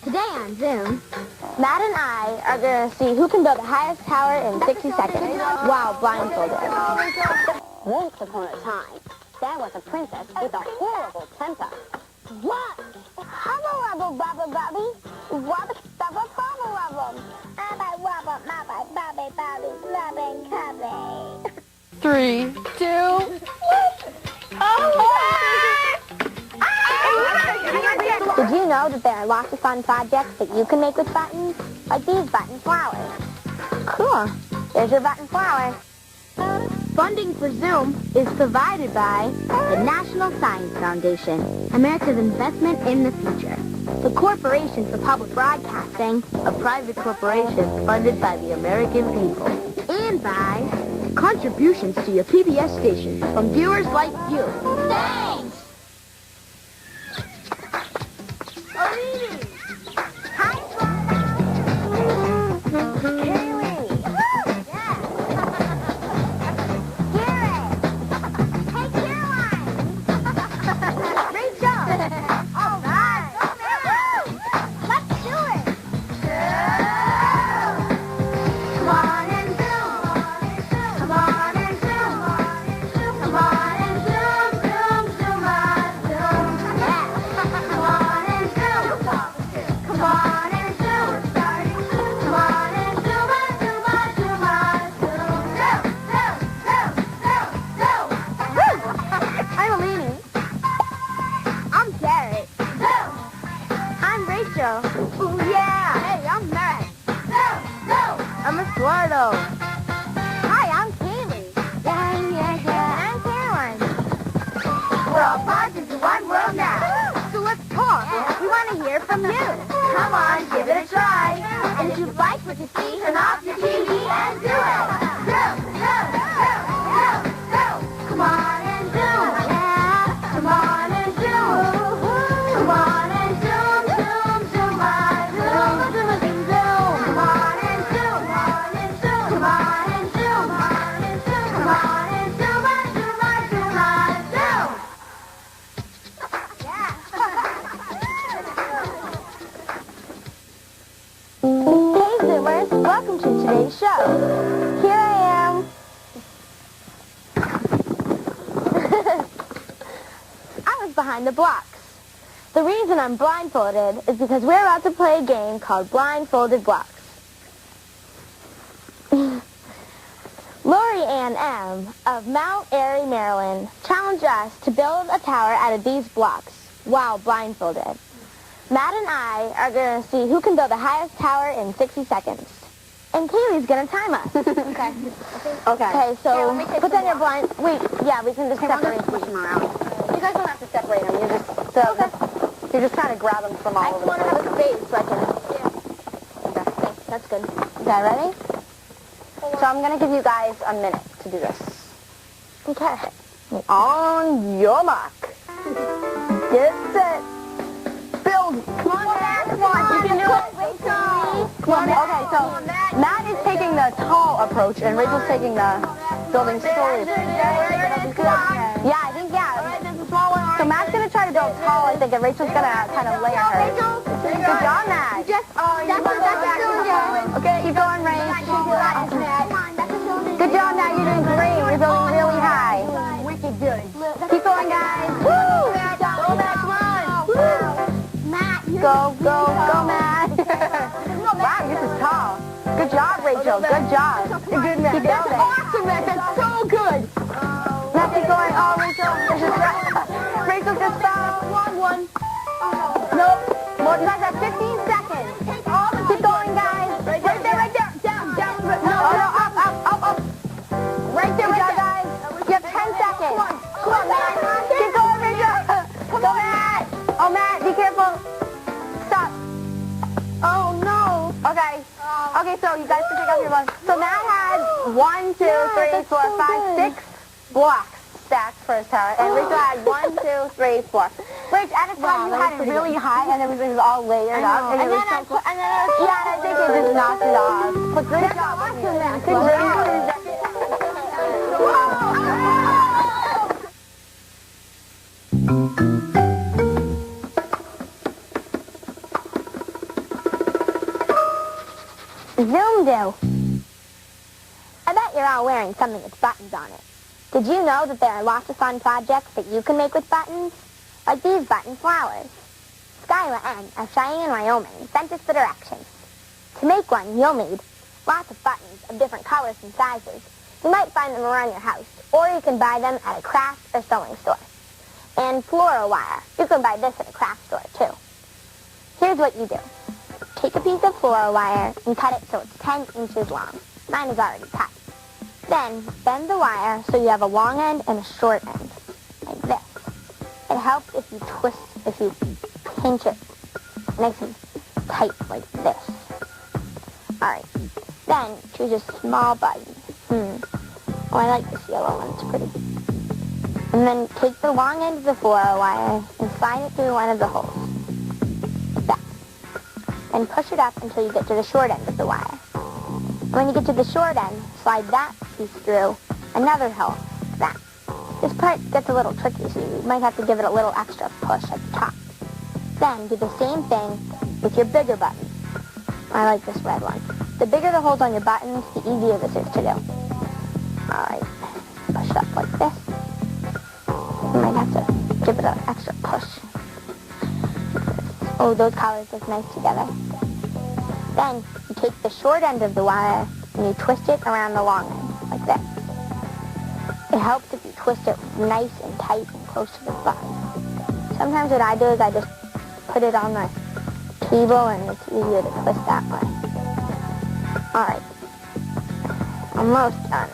Today on Zoom, Matt and I are going to see who can build the highest tower in 60 seconds while blindfolded. Once upon a time, there was a princess with a horrible temper. What? Hubba wubba bubba bubby, wubba stubba bubba wubba, abba wubba mubba bubby bubby blubbing cubby. 3, 2, 1. Did you know that there are lots of fun projects that you can make with buttons? Like these button flowers. Cool. There's your button flower. Funding for Zoom is provided by the National Science Foundation, America's investment in the future. The Corporation for Public Broadcasting, a private corporation funded by the American people. And by contributions to your PBS station from viewers like you. Thanks! Oh, yeah! Hey, I'm Matt. I'm a Squirtle. Hi, I'm Kaylee. Yeah, I'm Caroline. We're all part of the one world now. So let's talk. We want to hear from you. Come on, give it a try. And if you like what you see, turn off your TV and do it. Come on and do it. Yeah. Come on and do it. Come on and do it. Welcome to today's show. Here I am. I was behind the blocks. The reason I'm blindfolded is because we're about to play a game called Blindfolded Blocks. Lori Ann M. of Mount Airy, Maryland, challenged us to build a tower out of these blocks while blindfolded. Matt and I are going to see who can build the highest tower in 60 seconds. And Kaylee's going to time us. Okay. Okay, so put down your blind... Wait, yeah, we can just separate them. Push them around. You guys don't have to separate them. You just kind of grab them from all over the place. I just want to have a space so I can... Yeah. Okay, that's good. Okay, ready? So I'm going to give you guys a minute to do this. Okay. On your mark. Get set. Build. Come on, Matt. Come on. You can do it. Come on, okay, so Matt is taking the tall approach and Rachel's taking the building slowly. Yeah, I think, yeah. So Matt's going to try to build tall, I think, and Rachel's going to kind of layer her. Good job, Matt. Okay, keep going, Rachel. Good job, Matt. You're doing great. You're building really high. Wicked good. Keep going, guys. Woo! Go, Matt, come on. Matt, go, Matt. Wow, this is tall. Good job, Rachel. Good job. You're good, Matt. That's awesome, Matt. That's so good. Matt, keep going. Oh, Rachel. Rachel just fell. One. Nope. More. You guys have 15 seconds. Keep going, guys. Right there. Down. No, up. Right there, guys. You have 10 seconds. Come on, Matt. Keep going, Rachel. Go, Matt. Oh, Matt, be careful. Stop. Oh, no. Okay, so you guys can take off your gloves. So Matt had 1, 2, 3, 4, 5, 6 blocks stacked for his tower, and Rachel had 1, 2, 3, 4. Rachel, at a time you had it really high, and everything was all layered up, and it was so cool. Yeah, and I think it just knocked it off. But good job. Good job. Zoom do? I bet you're all wearing something with buttons on it. Did you know that there are lots of fun projects that you can make with buttons? Like these button flowers. Skyla N of Cheyenne, Wyoming sent us the directions. To make one, you'll need lots of buttons of different colors and sizes. You might find them around your house, or you can buy them at a craft or sewing store. And floral wire. You can buy this at a craft store, too. Here's what you do. Take a piece of floral wire and cut it so it's 10 inches long. Mine is already cut. Then, bend the wire so you have a long end and a short end, like this. It helps if you pinch it nice and tight like this. Alright, then choose a small button. Oh, I like this yellow one, it's pretty. And then take the long end of the floral wire and slide it through one of the holes. Like that. And push it up until you get to the short end of the wire. And when you get to the short end, slide that piece through another hole, like that. This part gets a little tricky, so you might have to give it a little extra push at the top. Then do the same thing with your bigger buttons. I like this red one. The bigger the holes on your buttons, the easier this is to do. Alright, push it up like this. You might have to give it an extra push. Oh, those colors look nice together. Then you take the short end of the wire and you twist it around the long end, like this. It helps if you twist it nice and tight and close to the button. Sometimes what I do is I just put it on the table and it's easier to twist that way. Alright. Almost done.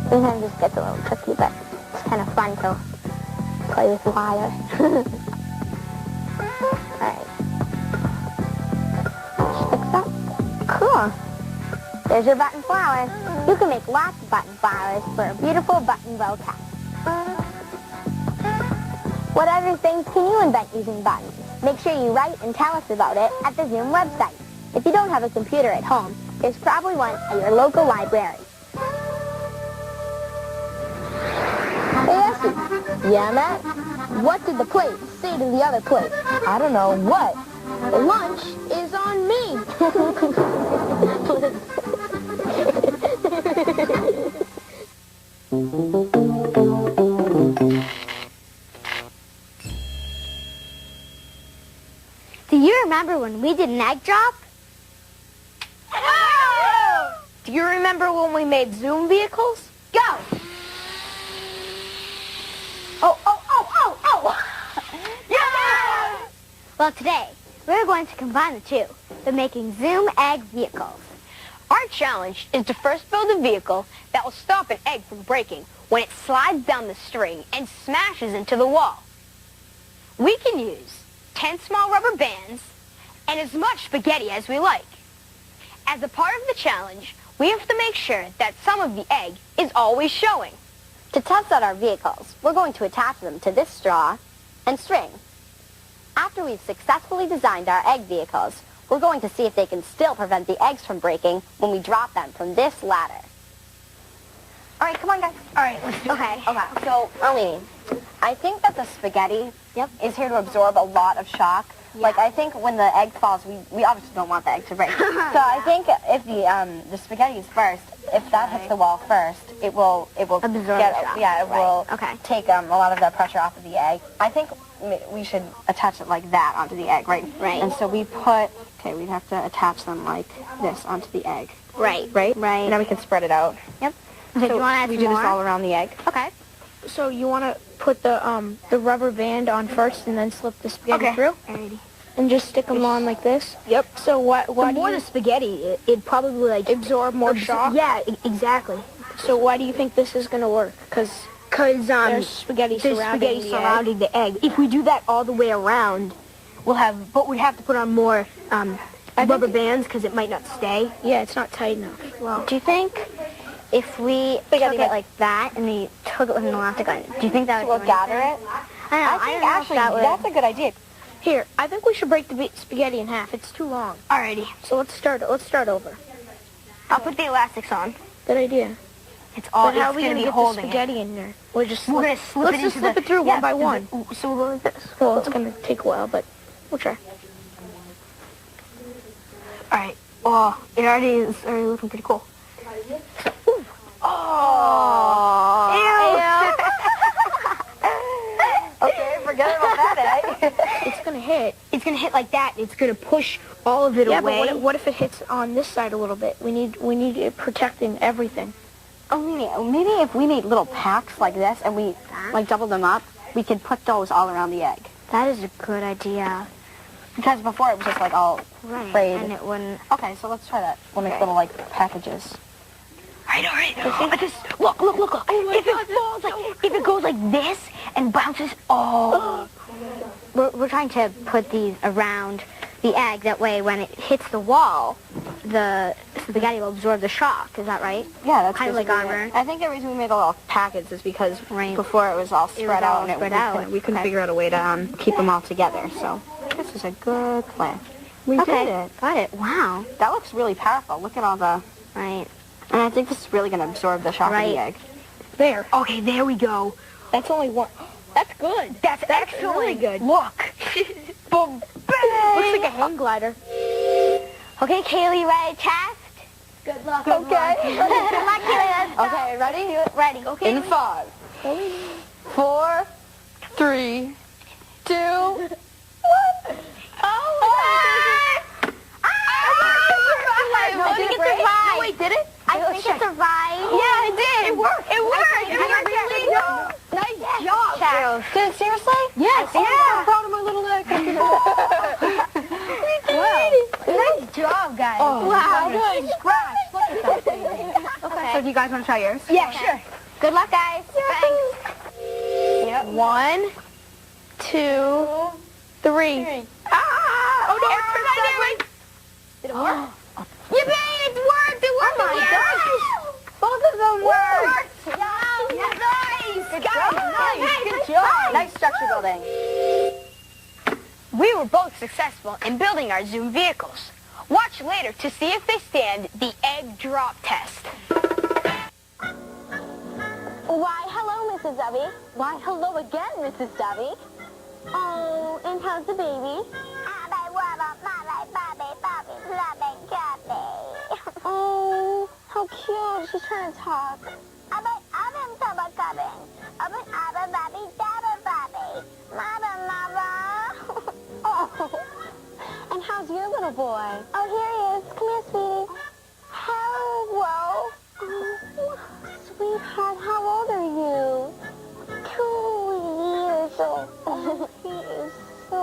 Sometimes this gets a little tricky, but it's kind of fun to play with wire. Alright. Fix that. Cool. There's your button flower. You can make lots of button flowers for a beautiful button bow cap. What other things can you invent using buttons? Make sure you write and tell us about it at the Zoom website. If you don't have a computer at home, there's probably one at your local library. Hey, Essie. Yeah, Matt? What did the plate say to the other plate? I don't know. What? Lunch is on me. Do you remember when we did an egg drop? Do you remember when we made Zoom vehicles? Go! Oh! Yeah! Well, today, we're going to combine the two by making Zoom egg vehicles. Our challenge is to first build a vehicle that will stop an egg from breaking when it slides down the string and smashes into the wall. We can use 10 small rubber bands and as much spaghetti as we like. As a part of the challenge, we have to make sure that some of the egg is always showing. To test out our vehicles, we're going to attach them to this straw and string. After we've successfully designed our egg vehicles, we're going to see if they can still prevent the eggs from breaking when we drop them from this ladder. All right, come on, guys. All right, let's do it. Okay. So, Arlene, I think that the spaghetti is here to absorb a lot of shock. Yeah. Like, I think when the egg falls, we obviously don't want the egg to break. So I think if the spaghetti is first, if that hits the wall first, it will absorb the shock. Yeah, it will Okay. take a lot of the pressure off of the egg. I think we should attach it like that onto the egg, right? Right. And so we'd have to attach them like this onto the egg. Right. Right? Right. And then we can spread it out. Yep. Okay, do you want to add we some do more? this all around the egg. Okay. So you want to put the rubber band on first and then slip the spaghetti through? Alrighty. And just stick them on like this? Yep. So what The do more you the spaghetti, it probably like absorb more shock? Yeah, exactly. So why do you think this is going to work? Because there's spaghetti there's surrounding spaghetti the egg. surrounding the egg. If we do that all the way around, we'd have to put on more rubber bands because it might not stay. Yeah, it's not tight enough. Well, Do you think if we took it like that and we took it with an elastic on it, do you think that would We'll gather it. I don't know. I think don't know if actually that would... that's a good idea. here, I think we should break the spaghetti in half. It's too long. Alrighty. So let's start over. I'll put the elastics on. Good idea. It's all. But how are we going going to to be get the holding spaghetti in there? We're just We're going to slip let's it just into slip it through one by one. So we'll go like this. Well, it's going to take a while, but we'll try. All right. Oh, it already is already looking pretty cool. Oh. Okay, forget about that egg. It's gonna hit. It's gonna hit like that. It's gonna push all of it away. Yeah, but what if it hits on this side a little bit? We need it protecting everything. Oh, maybe if we made little packs like this and we like doubled them up, we could put those all around the egg. That is a good idea. Because before it was just like all frayed. And it wouldn't. Okay, so let's try that. We'll make little like packages. All right. Look. If it falls, if it goes like this and bounces, we're trying to put these around the egg. That way, when it hits the wall, the spaghetti will absorb the shock. Is that right? Yeah, that's kind of like basically armor. it. I think the reason we made a little package is because before it was all spread out and we couldn't figure out a way to keep them all together. So this is a good plan. We did it. Got it. Wow. That looks really powerful. Look at all the... Right. And I think this is really going to absorb the shock of the egg. There. Okay, there we go. That's only one. That's good. That's excellent. Really good. Look. Boom. Looks like a hang glider. Okay, Kaylee, ready to test? Good luck. Okay. Good luck, Kaylee. Okay, ready? Ready. Okay. In 5, 4, 3, 2, 1. No, I think it survived. No, wait, did it? I think it survived. Yeah, it did. It worked. It worked. Really good. Nice job, girls. Did it seriously? Yes. I'm proud of my little egg. Nice job, guys. Wow. Scratch. Look at that thing. Okay. So do you guys want to try yours? Yeah, sure. Good luck, guys. Thanks. Yep. 1, 2, 3. Ah! Oh, no, Did it work? Yippee! It worked! It worked! Oh my gosh! Both of them worked! Nice! Good job! Nice structure building. We were both successful in building our Zoom vehicles. Watch later to see if they stand the egg drop test. Why, hello, Mrs. Dovey. Why, hello again, Mrs. Dovey. Oh, and how's the baby? Oh, how cute. She's trying to talk. Oh, and how's your little boy? Oh, here he is. Come here, sweetie. Hello. Oh, sweetheart, how old are you? 2 years old. Oh, he is so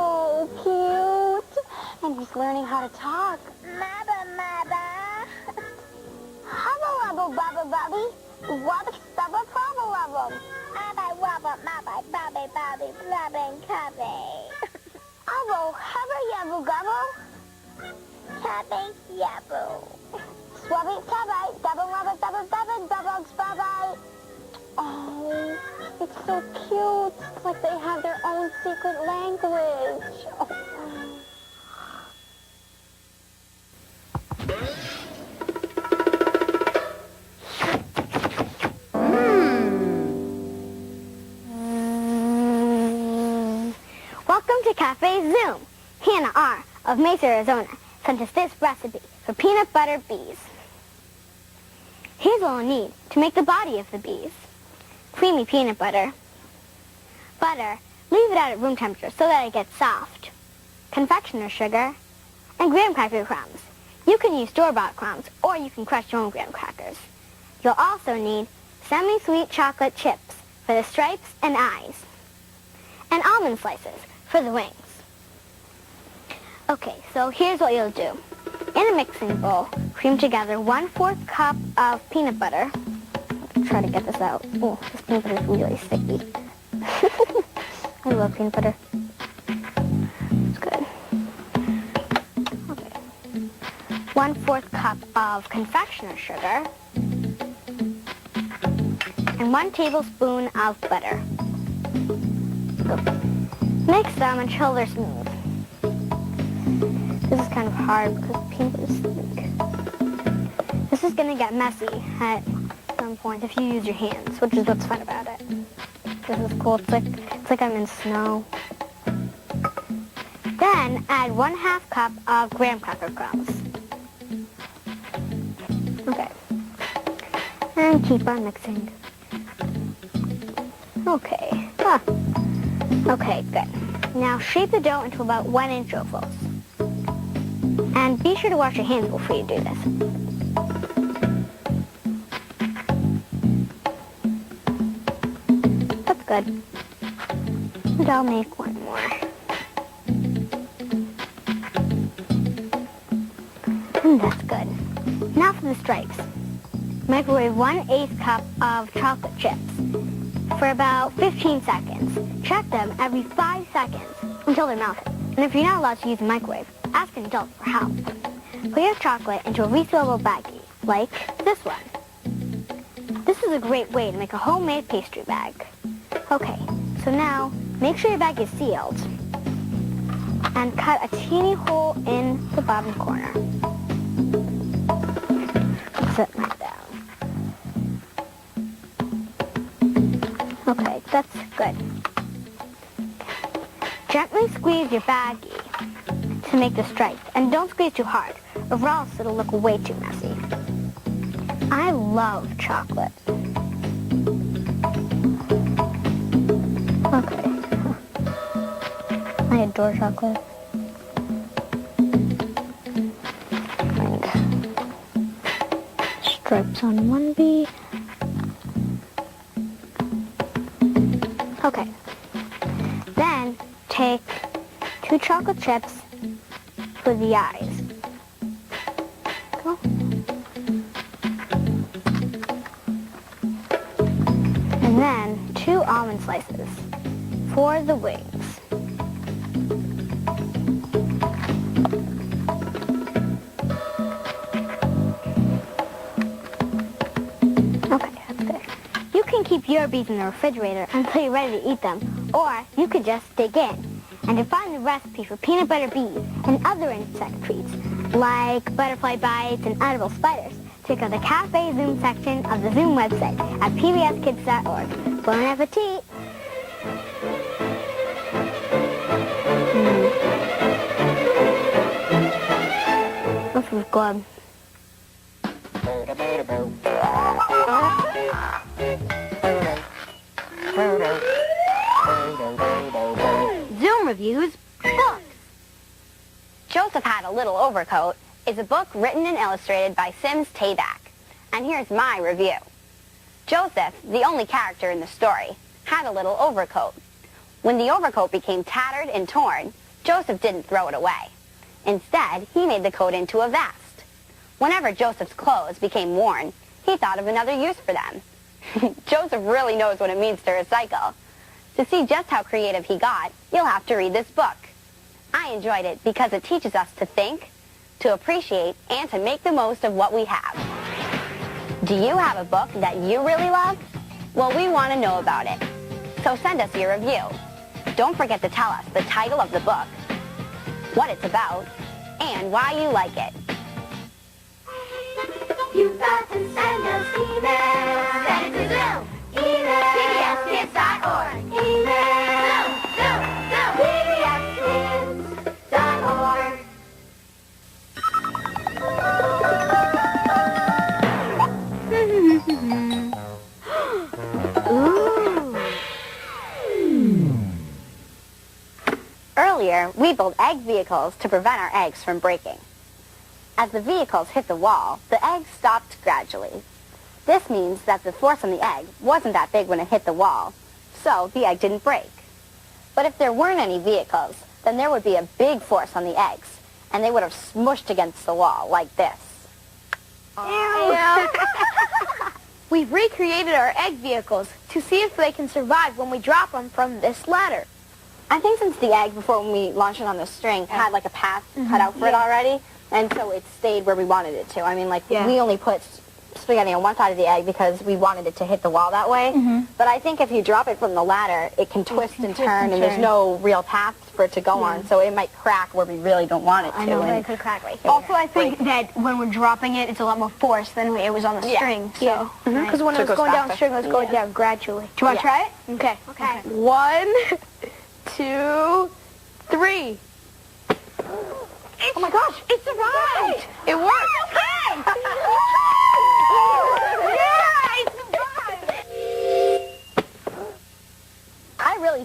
cute. And he's learning how to talk. Maba. Hubba wubba bubba bubby. Wubba stubba bubba wubba. Abba wubba mabba babby babby blubba and cubby. Ubbo hubba yubba gubbo. Cubby yubbo. Swubby cubby. Dubba wubba dubba dubba dubbugs bubby. Oh, it's so cute. It's like they have their own secret language. Oh. Welcome to Cafe Zoom. Hannah R. of Mesa, Arizona sent us this recipe for peanut butter bees. Here's what we'll need to make the body of the bees. Creamy peanut butter. Butter, leave it out at room temperature so that it gets soft. Confectioner's sugar. And graham cracker crumbs. You can use store-bought crumbs or you can crush your own graham crackers. You'll also need semi-sweet chocolate chips for the stripes and eyes. And almond slices for the wings. Okay, so here's what you'll do. In a mixing bowl, cream together 1/4 cup of peanut butter. Let's try to get this out. Oh, this peanut butter is really sticky. I love peanut butter. It's good. Okay. 1/4 cup of confectioner's sugar. And 1 tablespoon of butter. Mix them until they're smooth. This is kind of hard because peanut butter is thick. This is going to get messy at some point if you use your hands, which is what's fun about it. This is cool. It's like I'm in snow. Then add 1/2 cup of graham cracker crumbs. And keep on mixing. Okay. Ah. Okay, good. Now shape the dough into about 1-inch ovals. And be sure to wash your hands before you do this. That's good. And I'll make one more. And that's good. Now for the stripes. Microwave 1/8 cup of chocolate chips for about 15 seconds. Check them every 5 seconds until they're melted. And if you're not allowed to use a microwave, ask an adult for help. Put your chocolate into a resealable baggie, like this one. This is a great way to make a homemade pastry bag. Okay, so now make sure your bag is sealed and cut a teeny hole in the bottom corner. Set that down. Okay, that's good. Gently squeeze your baggie to make the stripe, and don't squeeze too hard, or else it'll look way too messy. I love chocolate. Okay. I adore chocolate. And stripes on one bee. Okay. Then take 2 chocolate chips for the eyes. Go. And then 2 almond slices for the wings. Okay, that's good. You can keep your bees in the refrigerator until you're ready to eat them, or you could just dig in. And to find the recipe for peanut butter bees and other insect treats, like butterfly bites and edible spiders, check out the Cafe Zoom section of the Zoom website at pbskids.org. Bon appetit! This is good. Zoom reviews books. Joseph Had a Little Overcoat is a book written and illustrated by Sims Tabak. And here's my review. Joseph, the only character in the story, had a little overcoat. When the overcoat became tattered and torn, Joseph didn't throw it away. Instead, he made the coat into a vest. Whenever Joseph's clothes became worn, he thought of another use for them. Joseph really knows what it means to recycle. To see just how creative he got, you'll have to read this book. I enjoyed it because it teaches us to think, to appreciate, and to make the most of what we have. Do you have a book that you really love? Well, we want to know about it. So send us your review. Don't forget to tell us the title of the book, what it's about, and why you like it. You've got to send us email. Send it to Zoom. Email. pbskids.org. Email. Zoom. pbskids.org. Earlier, we built egg vehicles to prevent our eggs from breaking. As the vehicles hit the wall, the eggs stopped gradually. This means that the force on the egg wasn't that big when it hit the wall, so the egg didn't break. But if there weren't any vehicles, then there would be a big force on the eggs, and they would have smushed against the wall like this. Ew. We've recreated our egg vehicles to see if they can survive when we drop them from this ladder. I think since the egg, before when we launched it on the string, had like a path cut out for it already, and so it stayed where we wanted it to. I mean, like, we only put spaghetti on one side of the egg because we wanted it to hit the wall that way. But I think if you drop it from the ladder, it can twist and turn, and there's no real path for it to go on, so it might crack where we really don't want it to. I know, it could crack right here. Also, I think that when we're dropping it, it's a lot more force than when it was on the string. So, because when So it it was goes going down faster. the string, it was going down gradually. Do you want to try it? Okay. Okay. 1, 2, 3. Oh my gosh, it survived! It worked. Okay! Yeah,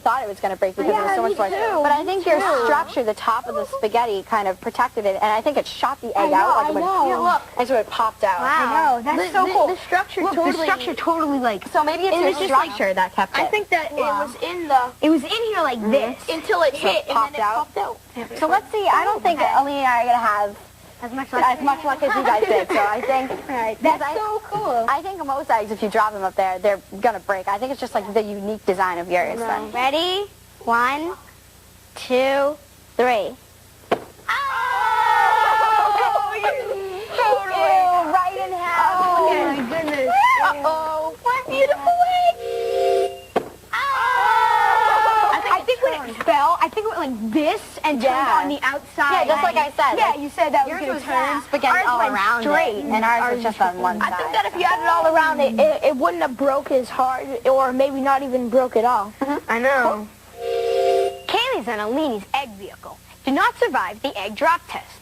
thought it was going to break because it was so much force. But I think your structure, the top of the spaghetti, kind of protected it, and I think it shot the egg out. Like look. And so it popped out. Wow. I know. That's so cool. The structure Look, totally... the structure totally, like... So maybe it's your structure that kept it. I think that it was in the... It was in here like this. Until it hit, and then it popped out. So let's see. I don't think Ali and I are going to have as much luck as you guys did. So I think... That's so cool. I think most eggs, if you drop them up there, they're going to break. I think it's just like the unique design of yours. Then. Ready? 1, 2, 3. Right in half. Oh, my goodness. Uh-oh. What beautiful egg. I think when it fell, I think it went like this and turned on the outside. Yeah, just like I said. Yeah, you said that was going to turn. Spaghetti Ours all went around straight, it, and ours was just on one side. I think that if you had it all around, it wouldn't have broke as hard, or maybe not even broke at all. I know. Kaylee's and Alini's egg vehicle did not survive the egg drop test.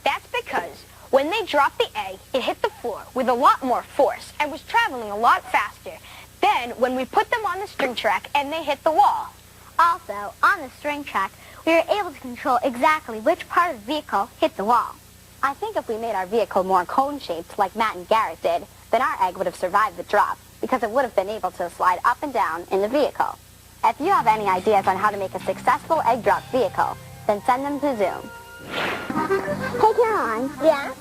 That's because when they dropped the egg, it hit the floor with a lot more force and was traveling a lot faster than when we put them on the string track and they hit the wall. Also, on the string track, we were able to control exactly which part of the vehicle hit the wall. I think if we made our vehicle more cone-shaped like Matt and Garrett did, then our egg would have survived the drop because it would have been able to slide up and down in the vehicle. If you have any ideas on how to make a successful egg drop vehicle, then send them to Zoom. Hey, Caroline. Yeah?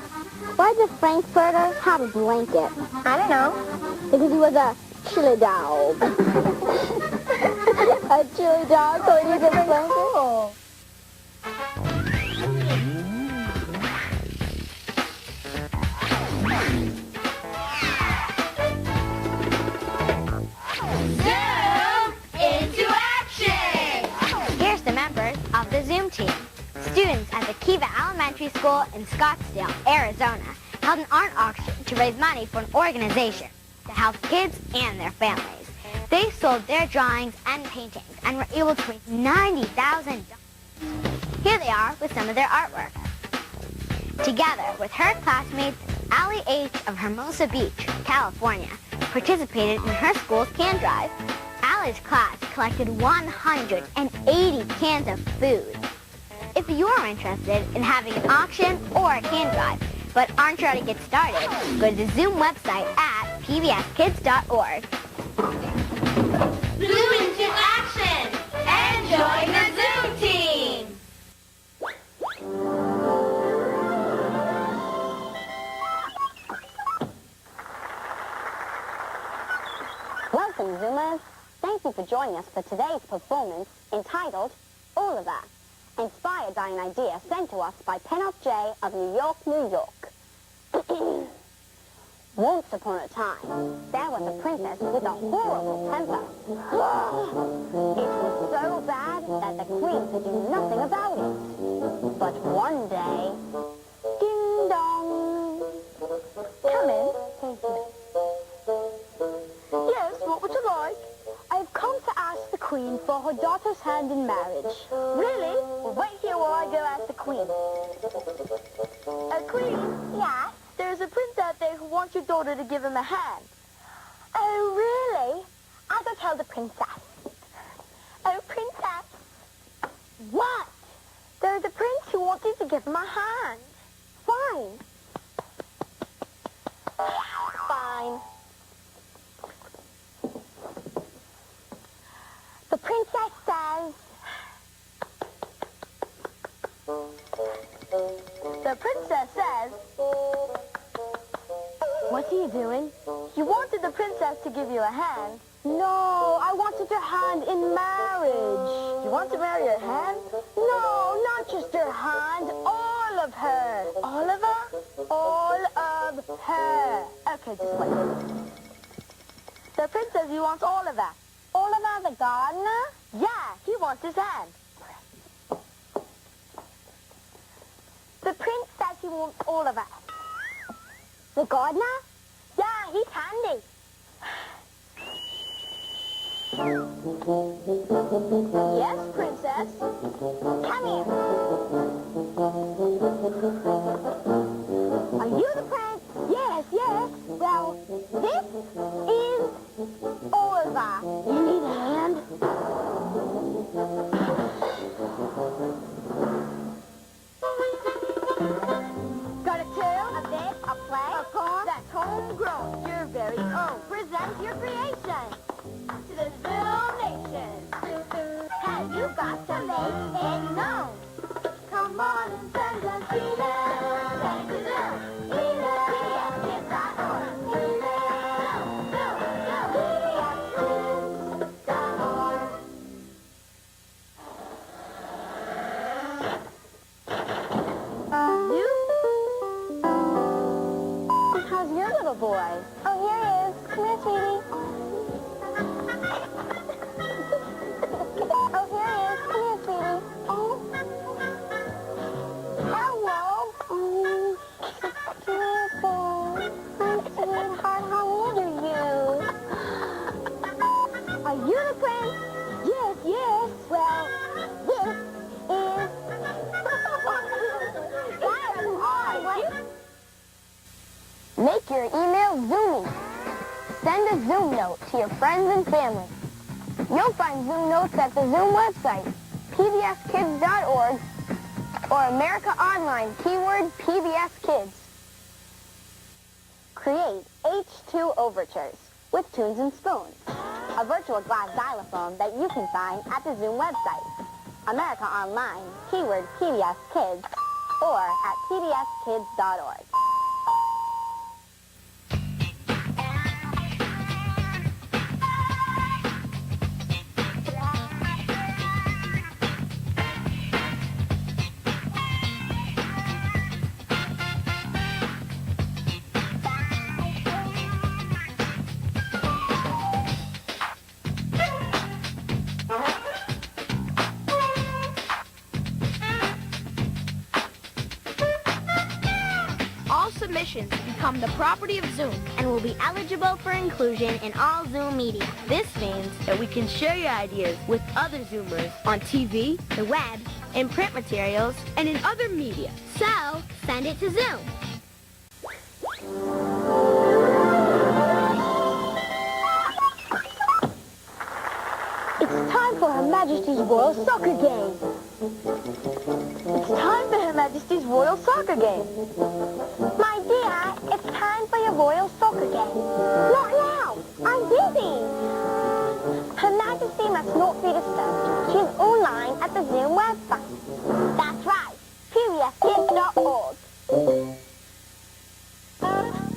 Why did Frankfurter have a blanket? I don't know. Because he was a chili dog. A chili dog, so he needs a blanket? Cool. Here's the members of the Zoom team. Students at the Kiva Elementary School in Scottsdale, Arizona, held an art auction to raise money for an organization to help kids and their families. They sold their drawings and paintings and were able to raise $90,000. Here they are with some of their artwork. Together with her classmates, Allie H. of Hermosa Beach, California, participated in her school's can drive. Allie's class collected 180 cans of food. If you're interested in having an auction or a can drive, but aren't sure how to get started, go to the Zoom website at pbskids.org. Zoom into action and join the Zoom team. Welcome, Zoomers. Thank you for joining us for today's performance entitled Oliver, inspired by an idea sent to us by Penop J of New York, New York. Once upon a time, there was a princess with a horrible temper. It was so bad that the queen could do nothing about it. But one day, ding dong. Come in. Thank you. Yes, what would you like? I've come to ask the queen for her daughter's hand in marriage. Really? Well, wait here while I go ask the queen. Queen? Yeah? There's a prince out there who wants your daughter to give him a hand. Oh, really? I'll go tell the princess. Oh, princess. What? There's a prince who wants you to give him a hand. Fine. Fine. The princess says... The princess says... What are you doing? You wanted the princess to give you a hand. No, I wanted your hand in marriage. You want to marry her hand? No, not just your hand, all of her. All of her? All of her. Okay, just wait. The prince says he wants all of her. Oliver the gardener? Yeah, he wants his hand. The prince says he wants all of her. The gardener? Yeah, he's handy. Yes, princess? Come here. Are you the prince? Yes, yes. Well, this is Oliver. You need a hand? Got a tale, a bit, a play, a poem that's homegrown, your very own. Present your creation to the Zoom Nation. Have you got to make it known? Come on and send us email. Send to Zoom. Email. pbskids.org. Email. pbskids.org. How's your little boy? Oh, here he is. Come here, sweetie. Oh, here he is. Come here, sweetie. Oh. Hello. Oh, beautiful. My sweetheart, how old are you? Are you the prince? Yes, yes. Well, this is... That is odd. Make your email zoomy. Send a Zoom note to your friends and family. You'll find Zoom notes at the Zoom website, pbskids.org, or America Online, keyword PBS Kids. Create H2 overtures with tunes and spoons, a virtual glass xylophone that you can find at the Zoom website, America Online, keyword PBS Kids, or at pbskids.org. All submissions become the property of Zoom and will be eligible for inclusion in all Zoom media. This means that we can share your ideas with other Zoomers on TV, the web, in print materials, and in other media. So, send it to Zoom. It's time for Her Majesty's Royal Soccer Game. It's time for Her Majesty's Royal Soccer Game. My dear, it's time for your Royal Soccer Game. Not now. I'm busy. Her Majesty must not be disturbed. She's online at the Zoom website. That's right. pbskids.org.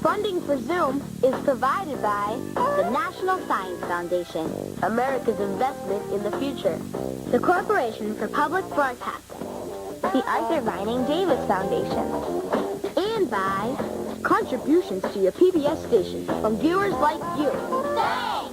Funding for Zoom is provided by the National Science Foundation, America's investment in the future, the Corporation for Public Broadcasting, the Arthur Vining Davis Foundation, and by contributions to your PBS station from viewers like you. Thanks!